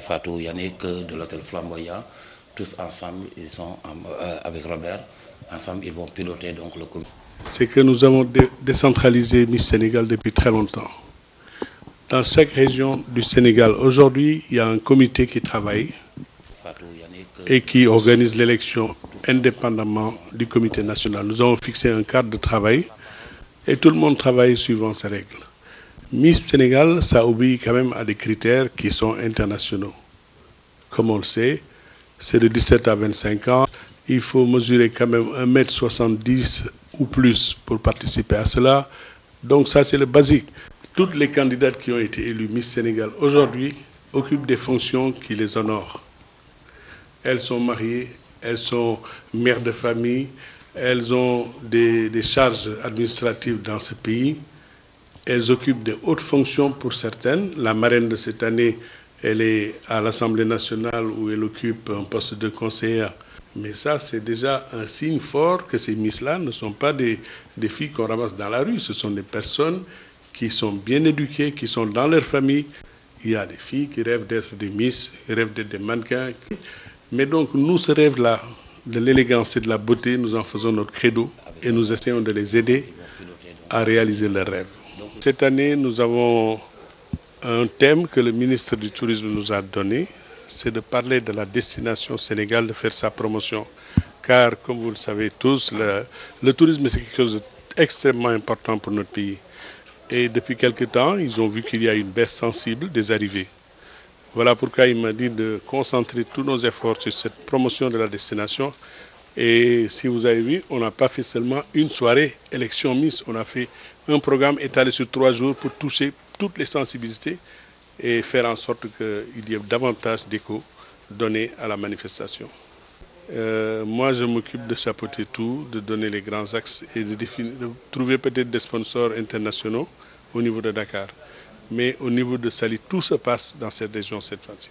Fatou, Yannick de l'hôtel Flamboyant, tous ensemble, ils sont avec Robert, ensemble ils vont piloter donc le comité. C'est que nous avons décentralisé Miss Sénégal depuis très longtemps. Dans chaque région du Sénégal, aujourd'hui, il y a un comité qui travaille et qui organise l'élection indépendamment du comité national. Nous avons fixé un cadre de travail et tout le monde travaille suivant ces règles. Miss Sénégal, ça obéit quand même à des critères qui sont internationaux. Comme on le sait, c'est de 17 à 25 ans. Il faut mesurer quand même 1,70 m ou plus pour participer à cela. Donc ça, c'est le basique. Toutes les candidates qui ont été élues Miss Sénégal aujourd'hui occupent des fonctions qui les honorent. Elles sont mariées, elles sont mères de famille, elles ont des charges administratives dans ce pays. Elles occupent de hautes fonctions pour certaines. La marraine de cette année, elle est à l'Assemblée nationale où elle occupe un poste de conseillère. Mais ça, c'est déjà un signe fort que ces Miss-là ne sont pas des filles qu'on ramasse dans la rue. Ce sont des personnes qui sont bien éduquées, qui sont dans leur famille. Il y a des filles qui rêvent d'être des Miss, qui rêvent d'être des mannequins. Mais donc, nous, ce rêve-là, de l'élégance et de la beauté, nous en faisons notre credo et nous essayons de les aider à réaliser leurs rêves. Cette année, nous avons un thème que le ministre du Tourisme nous a donné, c'est de parler de la destination Sénégal, de faire sa promotion. Car, comme vous le savez tous, le tourisme, c'est quelque chose d'extrêmement important pour notre pays. Et depuis quelque temps, ils ont vu qu'il y a une baisse sensible des arrivées. Voilà pourquoi il m'a dit de concentrer tous nos efforts sur cette promotion de la destination. Et si vous avez vu, on n'a pas fait seulement une soirée élection Miss, on a fait un programme étalé sur 3 jours pour toucher toutes les sensibilités et faire en sorte qu'il y ait davantage d'écho donné à la manifestation. Moi, je m'occupe de chapeauter tout, de donner les grands axes et de trouver peut-être des sponsors internationaux au niveau de Dakar. Mais au niveau de Saly, tout se passe dans cette région cette fois-ci.